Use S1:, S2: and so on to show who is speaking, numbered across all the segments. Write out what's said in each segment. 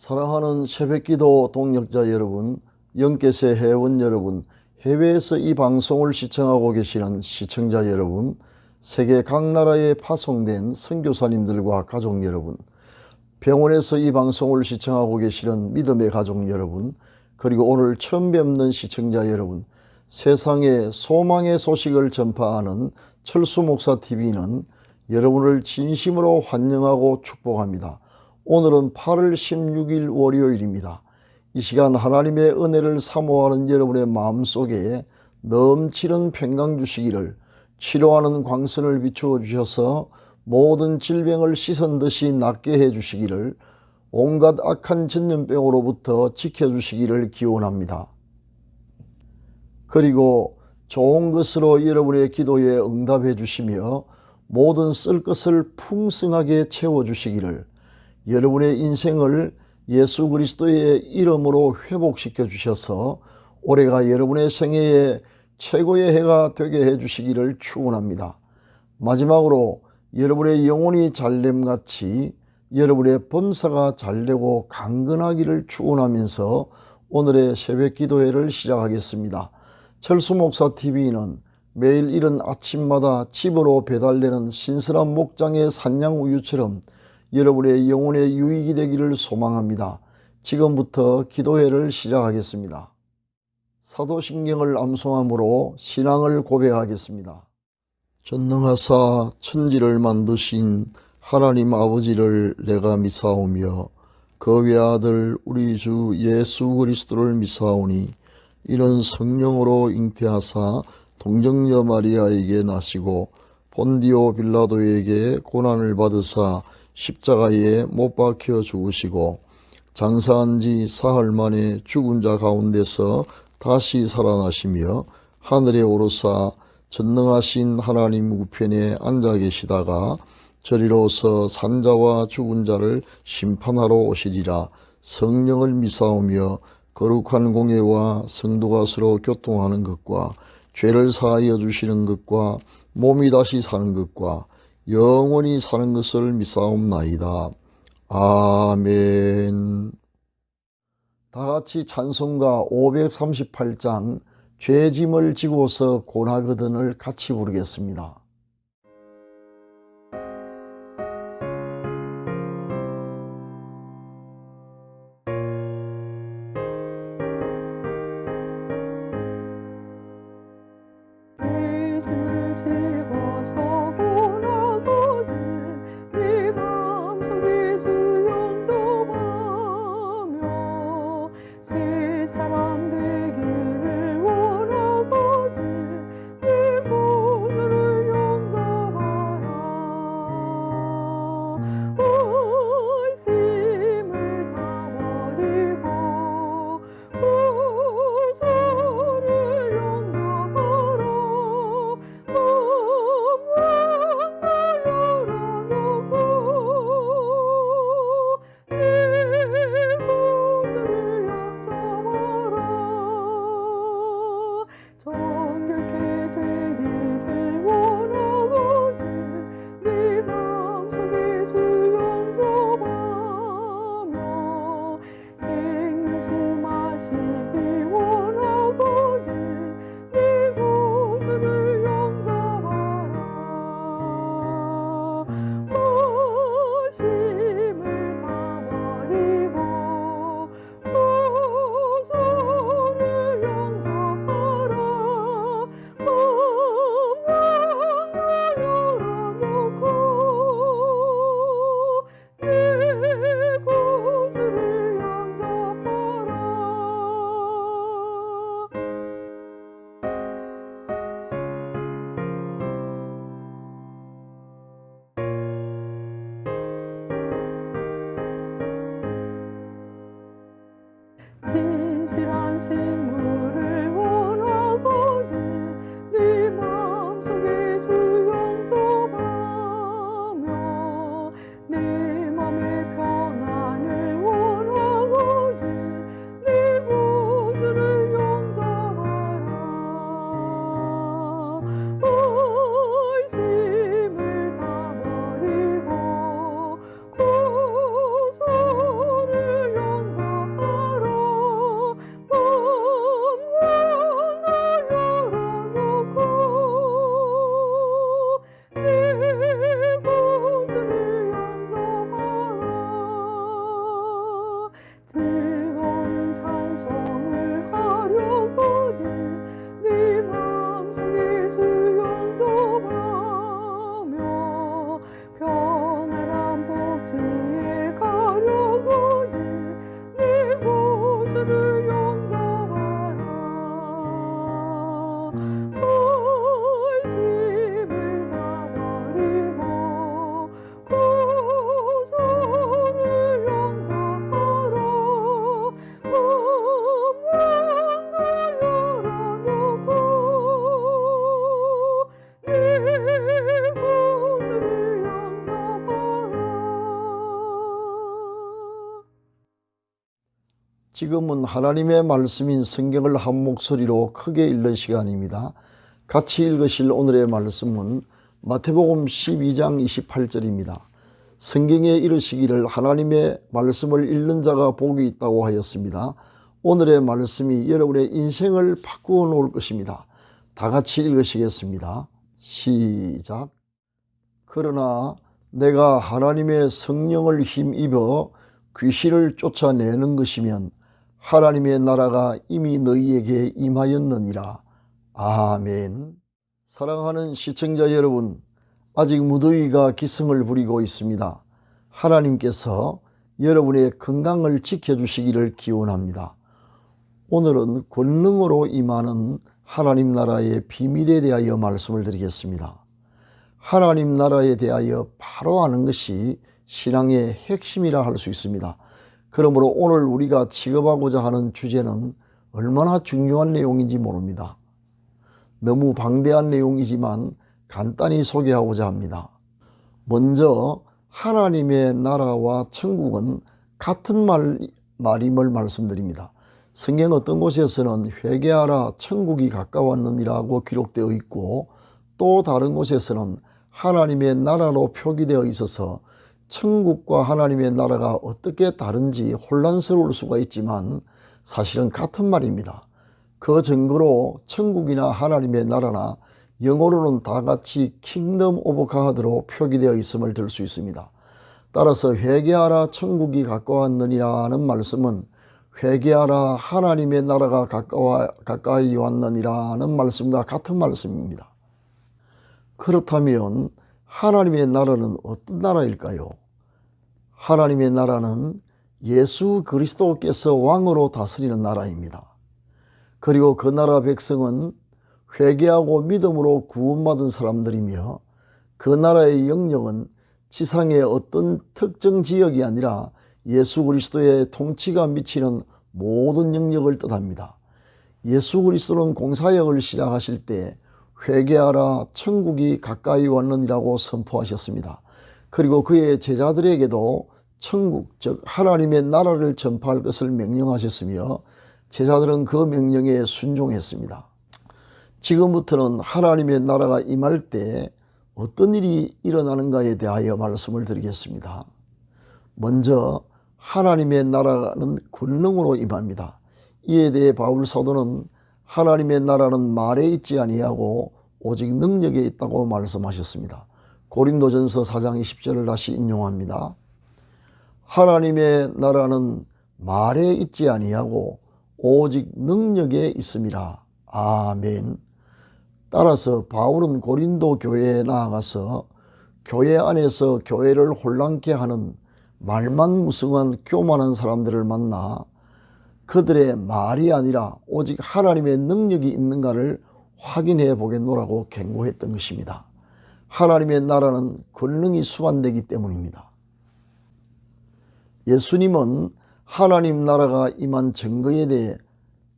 S1: 사랑하는 새벽기도 동역자 여러분, 영계세 회원 여러분, 해외에서 이 방송을 시청하고 계시는 시청자 여러분, 세계 각 나라에 파송된 선교사님들과 가족 여러분, 병원에서 이 방송을 시청하고 계시는 믿음의 가족 여러분, 그리고 오늘 처음 뵙는 시청자 여러분, 세상에 소망의 소식을 전파하는 철수목사TV는 여러분을 진심으로 환영하고 축복합니다. 오늘은 8월 16일 월요일입니다. 이 시간 하나님의 은혜를 사모하는 여러분의 마음속에 넘치는 평강 주시기를, 치료하는 광선을 비추어 주셔서 모든 질병을 씻은 듯이 낫게 해 주시기를, 온갖 악한 전염병으로부터 지켜주시기를 기원합니다. 그리고 좋은 것으로 여러분의 기도에 응답해 주시며 모든 쓸 것을 풍성하게 채워주시기를, 여러분의 인생을 예수 그리스도의 이름으로 회복시켜 주셔서 올해가 여러분의 생애의 최고의 해가 되게 해 주시기를 축원합니다. 마지막으로 여러분의 영혼이 잘됨같이 여러분의 범사가 잘되고 강건하기를 축원하면서 오늘의 새벽 기도회를 시작하겠습니다. 철수목사TV는 매일 이른 아침마다 집으로 배달되는 신선한 목장의 산양 우유처럼 여러분의 영혼의 유익이 되기를 소망합니다. 지금부터 기도회를 시작하겠습니다. 사도신경을 암송함으로 신앙을 고백하겠습니다. 전능하사 천지를 만드신 하나님 아버지를 내가 믿사오며 그 외아들 우리 주 예수 그리스도를 믿사오니, 이는 성령으로 잉태하사 동정녀 마리아에게 나시고 본디오 빌라도에게 고난을 받으사 십자가에 못 박혀 죽으시고 장사한 지 사흘 만에 죽은 자 가운데서 다시 살아나시며 하늘에 오르사 전능하신 하나님 우편에 앉아 계시다가 저리로서 산자와 죽은 자를 심판하러 오시리라. 성령을 믿사오며 거룩한 공예와 성도가 서로 교통하는 것과 죄를 사하여 주시는 것과 몸이 다시 사는 것과 영원히 사는 것을 믿사옵나이다. 아멘. 다같이 찬송가 538장 죄짐을 지고서 고나거든을 같이 부르겠습니다.
S2: 죄짐을 지고서 고나거든 네 마음속에 주 영접하며 새 사람 되기를 원하거든 네 구주를 영접하라. 의심을 다 버리고 구주를 영접하라. 진실한 친구를 원하거든 네 마음속에 주 영접하며 내 맘의 평안을 원하거든 네 구주를 영접하라. 의심을 다 버리고 구주를 영접하라.
S1: 지금은 하나님의 말씀인 성경을 한 목소리로 크게 읽는 시간입니다. 같이 읽으실 오늘의 말씀은 마태복음 12장 28절입니다. 성경에 이르시기를 하나님의 말씀을 읽는 자가 복이 있다고 하였습니다. 오늘의 말씀이 여러분의 인생을 바꾸어 놓을 것입니다. 다 같이 읽으시겠습니다. 시작. 그러나 내가 하나님의 성령을 힘입어 귀신을 쫓아내는 것이면 하나님의 나라가 이미 너희에게 임하였느니라. 아멘. 사랑하는 시청자 여러분, 아직 무더위가 기승을 부리고 있습니다. 하나님께서 여러분의 건강을 지켜주시기를 기원합니다. 오늘은 권능으로 임하는 하나님 나라의 비밀에 대하여 말씀을 드리겠습니다. 하나님 나라에 대하여 바로 아는 것이 신앙의 핵심이라 할 수 있습니다. 그러므로 오늘 우리가 취급하고자 하는 주제는 얼마나 중요한 내용인지 모릅니다. 너무 방대한 내용이지만 간단히 소개하고자 합니다. 먼저 하나님의 나라와 천국은 같은 말임을 말씀드립니다. 성경 어떤 곳에서는 회개하라 천국이 가까웠느니라고 기록되어 있고, 또 다른 곳에서는 하나님의 나라로 표기되어 있어서 천국과 하나님의 나라가 어떻게 다른지 혼란스러울 수가 있지만 사실은 같은 말입니다. 그 증거로 천국이나 하나님의 나라나 영어로는 다 같이 킹덤 오브 가드로 표기되어 있음을 들 수 있습니다. 따라서 회개하라 천국이 가까웠느니라는 말씀은 회개하라 하나님의 나라가 가까이 왔느니라는 말씀과 같은 말씀입니다. 그렇다면 하나님의 나라는 어떤 나라일까요? 하나님의 나라는 예수 그리스도께서 왕으로 다스리는 나라입니다. 그리고 그 나라 백성은 회개하고 믿음으로 구원받은 사람들이며, 그 나라의 영역은 지상의 어떤 특정 지역이 아니라 예수 그리스도의 통치가 미치는 모든 영역을 뜻합니다. 예수 그리스도는 공사역을 시작하실 때 회개하라 천국이 가까이 왔느니라고 선포하셨습니다. 그리고 그의 제자들에게도 천국, 즉 하나님의 나라를 전파할 것을 명령하셨으며 제자들은 그 명령에 순종했습니다. 지금부터는 하나님의 나라가 임할 때 어떤 일이 일어나는가에 대하여 말씀을 드리겠습니다. 먼저 하나님의 나라는 권능으로 임합니다. 이에 대해 바울 사도는 하나님의 나라는 말에 있지 아니하고 오직 능력에 있다고 말씀하셨습니다. 고린도전서 4장 20절을 다시 인용합니다. 하나님의 나라는 말에 있지 아니하고 오직 능력에 있음이라. 아멘. 따라서 바울은 고린도 교회에 나아가서 교회 안에서 교회를 혼란케 하는 말만 무성한 교만한 사람들을 만나 그들의 말이 아니라 오직 하나님의 능력이 있는가를 확인해 보겠노라고 경고했던 것입니다. 하나님의 나라는 권능이 수반되기 때문입니다. 예수님은 하나님 나라가 임한 증거에 대해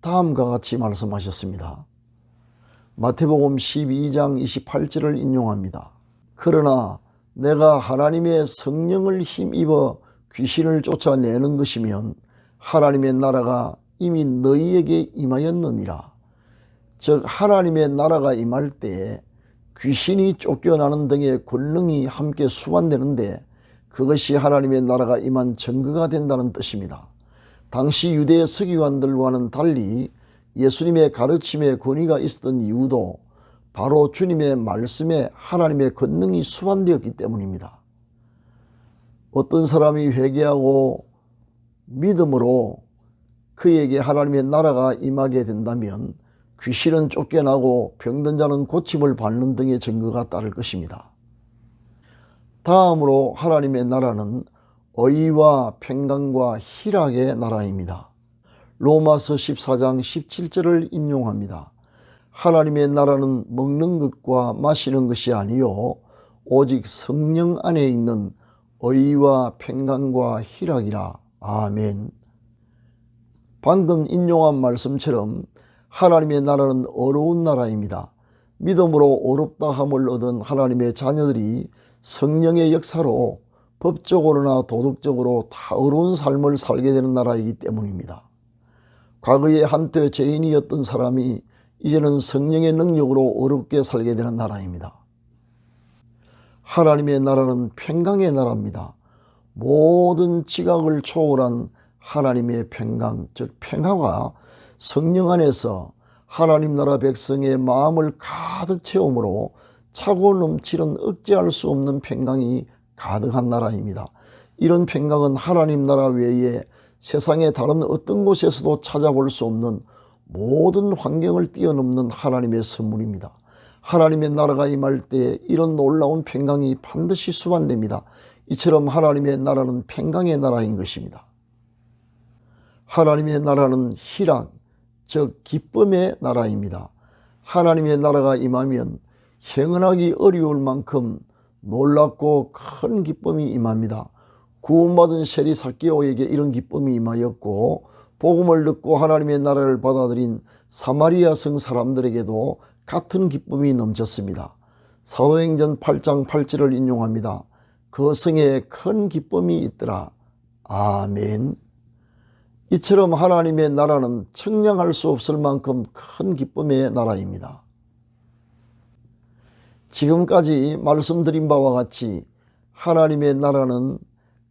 S1: 다음과 같이 말씀하셨습니다. 마태복음 12장 28절을 인용합니다. 그러나 내가 하나님의 성령을 힘입어 귀신을 쫓아내는 것이면 하나님의 나라가 이미 너희에게 임하였느니라. 즉 하나님의 나라가 임할 때에 귀신이 쫓겨나는 등의 권능이 함께 수반되는데 그것이 하나님의 나라가 임한 증거가 된다는 뜻입니다. 당시 유대 서기관들과는 달리 예수님의 가르침에 권위가 있었던 이유도 바로 주님의 말씀에 하나님의 권능이 수반되었기 때문입니다. 어떤 사람이 회개하고 믿음으로 그에게 하나님의 나라가 임하게 된다면 귀신은 쫓겨나고 병든 자는 고침을 받는 등의 증거가 따를 것입니다. 다음으로 하나님의 나라는 의와 평강과 희락의 나라입니다. 로마서 14장 17절을 인용합니다. 하나님의 나라는 먹는 것과 마시는 것이 아니요 오직 성령 안에 있는 의와 평강과 희락이라. 아멘. 방금 인용한 말씀처럼 하나님의 나라는 어려운 나라입니다. 믿음으로 어렵다 함을 얻은 하나님의 자녀들이 성령의 역사로 법적으로나 도덕적으로 다 어려운 삶을 살게 되는 나라이기 때문입니다. 과거에 한때 죄인이었던 사람이 이제는 성령의 능력으로 어렵게 살게 되는 나라입니다. 하나님의 나라는 평강의 나라입니다. 모든 지각을 초월한 하나님의 평강, 즉 평화가 성령 안에서 하나님 나라 백성의 마음을 가득 채우므로 차고 넘치는 억제할 수 없는 평강이 가득한 나라입니다. 이런 평강은 하나님 나라 외에 세상의 다른 어떤 곳에서도 찾아볼 수 없는 모든 환경을 뛰어넘는 하나님의 선물입니다. 하나님의 나라가 임할 때 이런 놀라운 평강이 반드시 수반됩니다. 이처럼 하나님의 나라는 평강의 나라인 것입니다. 하나님의 나라는 희락, 즉 기쁨의 나라입니다. 하나님의 나라가 임하면 형언하기 어려울 만큼 놀랍고 큰 기쁨이 임합니다. 구원받은 세리 삭개오에게 이런 기쁨이 임하였고, 복음을 듣고 하나님의 나라를 받아들인 사마리아 성 사람들에게도 같은 기쁨이 넘쳤습니다. 사도행전 8장 8절을 인용합니다. 그 성에 큰 기쁨이 있더라. 아멘. 이처럼 하나님의 나라는 측량할 수 없을 만큼 큰 기쁨의 나라입니다. 지금까지 말씀드린 바와 같이 하나님의 나라는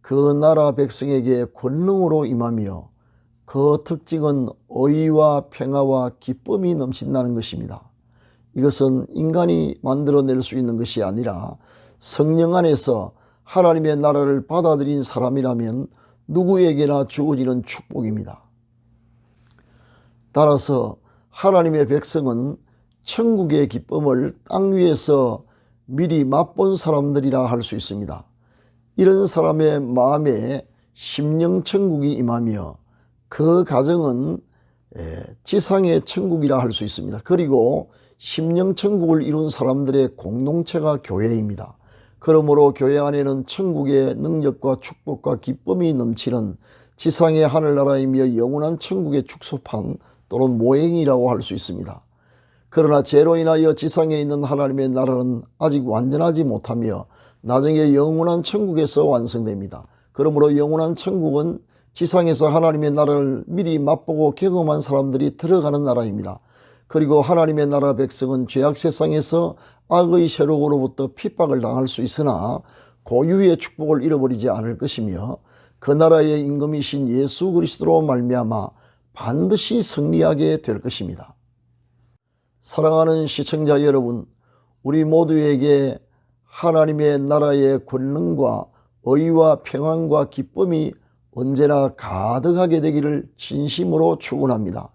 S1: 그 나라 백성에게 권능으로 임하며 그 특징은 의와 평화와 기쁨이 넘친다는 것입니다. 이것은 인간이 만들어낼 수 있는 것이 아니라 성령 안에서 하나님의 나라를 받아들인 사람이라면 누구에게나 주어지는 축복입니다. 따라서 하나님의 백성은 천국의 기쁨을 땅 위에서 미리 맛본 사람들이라 할 수 있습니다. 이런 사람의 마음에 심령천국이 임하며 그 가정은 지상의 천국이라 할 수 있습니다. 그리고 심령천국을 이룬 사람들의 공동체가 교회입니다. 그러므로 교회 안에는 천국의 능력과 축복과 기쁨이 넘치는 지상의 하늘나라이며 영원한 천국의 축소판 또는 모행이라고 할 수 있습니다. 그러나 죄로 인하여 지상에 있는 하나님의 나라는 아직 완전하지 못하며 나중에 영원한 천국에서 완성됩니다. 그러므로 영원한 천국은 지상에서 하나님의 나라를 미리 맛보고 경험한 사람들이 들어가는 나라입니다. 그리고 하나님의 나라 백성은 죄악 세상에서 악의 세력으로부터 핍박을 당할 수 있으나 고유의 축복을 잃어버리지 않을 것이며 그 나라의 임금이신 예수 그리스도로 말미암아 반드시 승리하게 될 것입니다. 사랑하는 시청자 여러분, 우리 모두에게 하나님의 나라의 권능과 의와 평안과 기쁨이 언제나 가득하게 되기를 진심으로 축원합니다.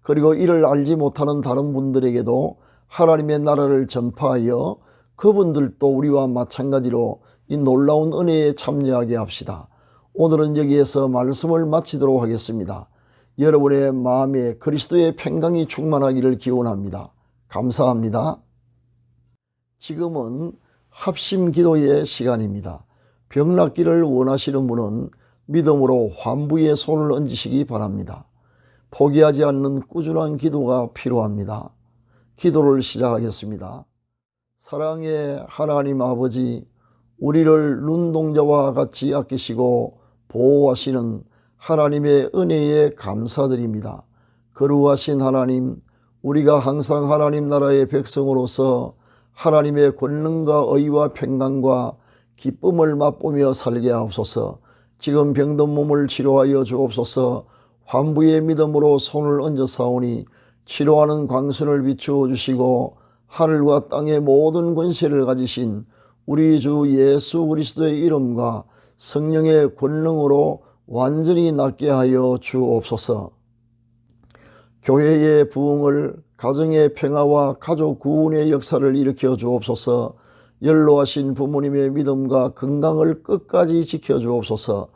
S1: 그리고 이를 알지 못하는 다른 분들에게도 하나님의 나라를 전파하여 그분들도 우리와 마찬가지로 이 놀라운 은혜에 참여하게 합시다. 오늘은 여기에서 말씀을 마치도록 하겠습니다. 여러분의 마음에 그리스도의 평강이 충만하기를 기원합니다. 감사합니다. 지금은 합심 기도의 시간입니다. 병 낫기를 원하시는 분은 믿음으로 환부의 손을 얹으시기 바랍니다. 포기하지 않는 꾸준한 기도가 필요합니다. 기도를 시작하겠습니다. 사랑의 하나님 아버지, 우리를 눈동자와 같이 아끼시고 보호하시는 하나님의 은혜에 감사드립니다. 거룩하신 하나님, 우리가 항상 하나님 나라의 백성으로서 하나님의 권능과 의와 평강과 기쁨을 맛보며 살게 하옵소서. 지금 병든 몸을 치료하여 주옵소서. 환부의 믿음으로 손을 얹어 사오니 치료하는 광선을 비추어 주시고 하늘과 땅의 모든 권세를 가지신 우리 주 예수 그리스도의 이름과 성령의 권능으로 완전히 낫게 하여 주옵소서. 교회의 부흥을, 가정의 평화와 가족 구원의 역사를 일으켜 주옵소서. 연로하신 부모님의 믿음과 건강을 끝까지 지켜 주옵소서.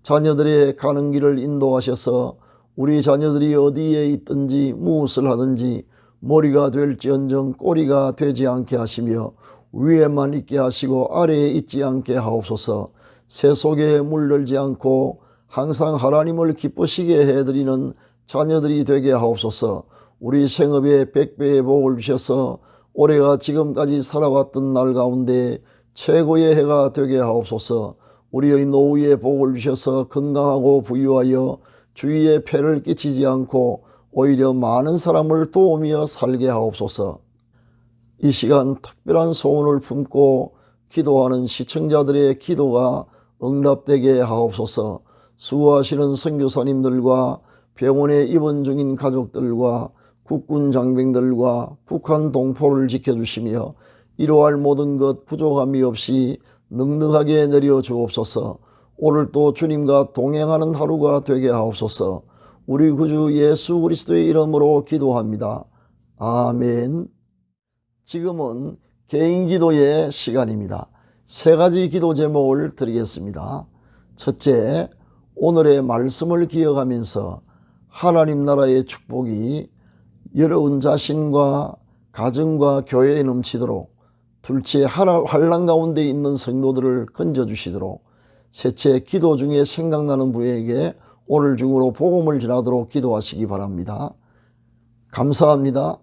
S1: 자녀들의 가는 길을 인도하셔서 우리 자녀들이 어디에 있든지 무엇을 하든지 머리가 될지언정 꼬리가 되지 않게 하시며 위에만 있게 하시고 아래에 있지 않게 하옵소서. 세속에 물들지 않고 항상 하나님을 기쁘시게 해드리는 자녀들이 되게 하옵소서. 우리 생업에 100배의 복을 주셔서 올해가 지금까지 살아왔던 날 가운데 최고의 해가 되게 하옵소서. 우리의 노후에 복을 주셔서 건강하고 부유하여 주위에 폐를 끼치지 않고 오히려 많은 사람을 도우며 살게 하옵소서. 이 시간 특별한 소원을 품고 기도하는 시청자들의 기도가 응답되게 하옵소서. 수고하시는 선교사님들과 병원에 입원 중인 가족들과 국군 장병들과 북한 동포를 지켜주시며 이루할 모든 것 부족함이 없이 넉넉하게 내려 주옵소서. 오늘도 주님과 동행하는 하루가 되게 하옵소서. 우리 구주 예수 그리스도의 이름으로 기도합니다. 아멘. 지금은 개인 기도의 시간입니다. 세 가지 기도 제목을 드리겠습니다. 첫째, 오늘의 말씀을 기억하면서 하나님 나라의 축복이 여러분 자신과 가정과 교회에 넘치도록, 둘째, 환난 가운데 있는 성도들을 건져주시도록, 셋째, 기도 중에 생각나는 분에게 오늘 중으로 복음을 전하도록 기도하시기 바랍니다. 감사합니다.